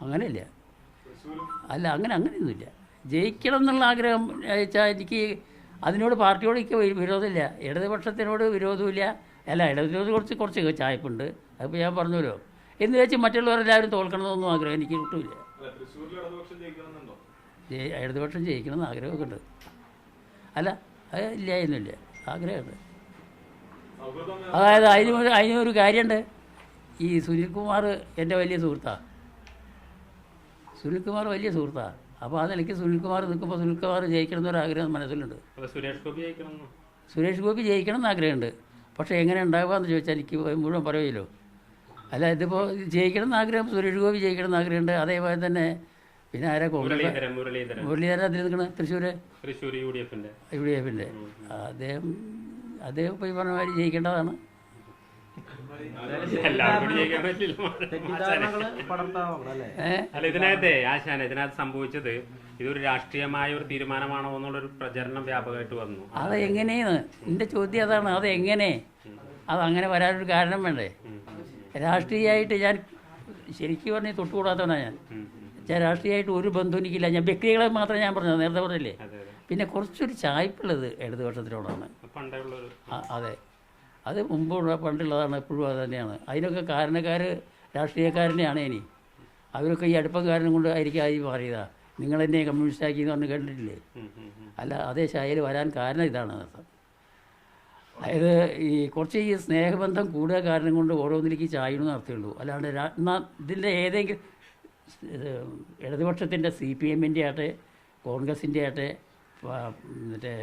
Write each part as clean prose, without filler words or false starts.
അങ്ങനെയില്ല. അല്ല, അങ്ങനെയൊന്നുമില്ല. ജയിക്കണം എന്നുള്ള ആഗ്രഹം വെച്ചാൽ എനിക്ക് അതിനോട് പാർട്ടിയോട് എനിക്ക് വിരോധമില്ല. ഇടതുപക്ഷത്തിനോട് വിരോധമില്ല. അല്ല, ഇടതുപക്ഷത്തിന് കുറച്ച് ചായ്പുണ്ട്. അതിപ്പോൾ ഞാൻ പറഞ്ഞല്ലോ. എന്ന് വെച്ച് മറ്റുള്ളവരെല്ലാവരും തോൽക്കണമെന്നൊന്നും ആഗ്രഹം എനിക്ക് കിട്ടില്ല. ഇടതുപക്ഷം ജയിക്കണമെന്ന് ആഗ്രഹമൊക്കെ ഉണ്ട്. അല്ല, അത് ഇല്ല എന്നില്ല, ആഗ്രഹമുണ്ട്. അതായത് അതിനൊരു കാര്യമുണ്ട്. ഈ സുനിൽകുമാർ എൻ്റെ വലിയ സുഹൃത്താണ്. അപ്പോൾ ആ നിലയ്ക്ക് സുനിൽകുമാർ നിൽക്കുമ്പോൾ സുനിൽകുമാർ ജയിക്കണം എന്നൊരാഗ്രഹം മനസ്സിലുണ്ട്. സുരേഷ് ഗോപി ജയിക്കണം എന്ന് ആഗ്രഹമുണ്ട്. പക്ഷേ എങ്ങനെ ഉണ്ടാകുക എന്ന് ചോദിച്ചാൽ എനിക്ക് മുഴുവൻ പറയുമല്ലോ. അല്ല, ഇതിപ്പോൾ ജയിക്കണം എന്ന് ആഗ്രഹം, സുരേഷ് ഗോപി ജയിക്കണം എന്ന് ആഗ്രഹമുണ്ട്. അതേപോലെ തന്നെ പിന്നെ ആരാ, മുരളീധരൻ അതിൽ നിൽക്കണം, തൃശ്ശൂർ യു ഡി എഫിൻ്റെ അദ്ദേഹം ഇപ്പോൾ ഈ പറഞ്ഞ മാതിരി ജയിക്കേണ്ടതാണ്. ഇതിനകത്ത് സംഭവിച്ചത് ഇതൊരു രാഷ്ട്രീയമായ ഒരു തീരുമാനമാണോ എന്നുള്ളൊരു പ്രചരണം വ്യാപകമായിട്ട് വന്നു. അത് എങ്ങനെയാണ് എൻ്റെ ചോദ്യം, അതാണ്. അത് എങ്ങനെ അതങ്ങനെ വരാനൊരു കാരണം വേണ്ടേ? രാഷ്ട്രീയമായിട്ട് ഞാൻ ശരിക്കും പറഞ്ഞാൽ തൊട്ടുകൂടാത്തവനാണ് ഞാൻ രാഷ്ട്രീയമായിട്ട് ഒരു ബന്ധവും എനിക്കില്ല. ഞാൻ വ്യക്തികളെ മാത്രമേ ഞാൻ പറഞ്ഞത്, നേരത്തെ പറഞ്ഞില്ലേ. പിന്നെ കുറച്ചൊരു ചായ്പുള്ളത് ഇടതുപക്ഷത്തിനോടാണ്. അതെ, അത് പണ്ടുള്ളതാണ്, എപ്പോഴും അത് തന്നെയാണ്. അതിനൊക്കെ കാരണക്കാർ രാഷ്ട്രീയക്കാരനെയാണ്. ഇനി അവരൊക്കെ ഈ അടുപ്പം കാരണം കൊണ്ട് ആയിരിക്കും ആയി മാറിയതാണ്. നിങ്ങളെന്നെ കമ്മ്യൂണിസ്റ്റാക്കി എന്ന് പറഞ്ഞ് കണ്ടിട്ടില്ലേ? അല്ല, അതേ ശൈലി വരാൻ കാരണം ഇതാണ് അർത്ഥം. അതായത് ഈ കുറച്ച് ഈ സ്നേഹബന്ധം കൂടുക കാരണം കൊണ്ട് ഓരോന്നിലേക്ക് ചായണമെന്ന് അർത്ഥമുള്ളൂ. അല്ലാണ്ട് ഇതിൻ്റെ ഏതെങ്കിലും ഇടതുപക്ഷത്തിൻ്റെ CPM ആട്ടെ, കോൺഗ്രസിൻ്റെ ആട്ടെ, മറ്റേ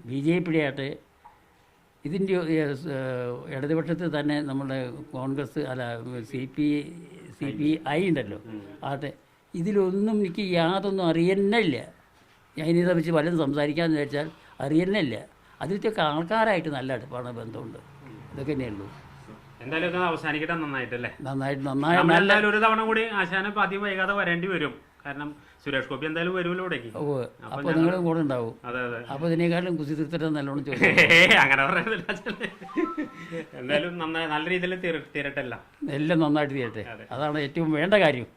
BJP ആട്ടെ, ഇതിൻ്റെ ഇടതുപക്ഷത്തിൽ തന്നെ നമ്മുടെ കോൺഗ്രസ്, അല്ല CPI ഉണ്ടല്ലോ ആട്ടെ, ഇതിലൊന്നും എനിക്ക് യാതൊന്നും അറിയുന്നില്ല. ഞാൻ ഇതിനെ സംബന്ധിച്ച് പലതും സംസാരിക്കാമെന്ന് വെച്ചാൽ അറിയുന്നില്ല. അതിലൊക്കെ ആൾക്കാരായിട്ട് നല്ല അടുപ്പാണ്, ബന്ധമുണ്ട്. ഇതൊക്കെ തന്നെയുള്ളൂ. എന്തായാലും അവസാനിക്കട്ടെ. നന്നായിട്ട് നന്നായി ഒരു തവണ കൂടി ആശാനം അധികം വൈകാതെ വരേണ്ടി വരും. കാരണം സുരേഷ് ഗോപി എന്തായാലും വരുമല്ലോ ഇവിടേക്ക്. അപ്പോൾ നിങ്ങളും കൂടെ ഉണ്ടാവും. അപ്പോൾ ഇതിനേക്കാളും കുസിതൃപ്തരം നല്ലോണം ചോദിച്ചു. അങ്ങനെ പറയുന്നില്ല. എന്തായാലും നല്ല രീതിയിൽ തീരട്ടെ, എല്ലാം നന്നായിട്ട് തീരട്ടെ. അതാണ് ഏറ്റവും വേണ്ട കാര്യം.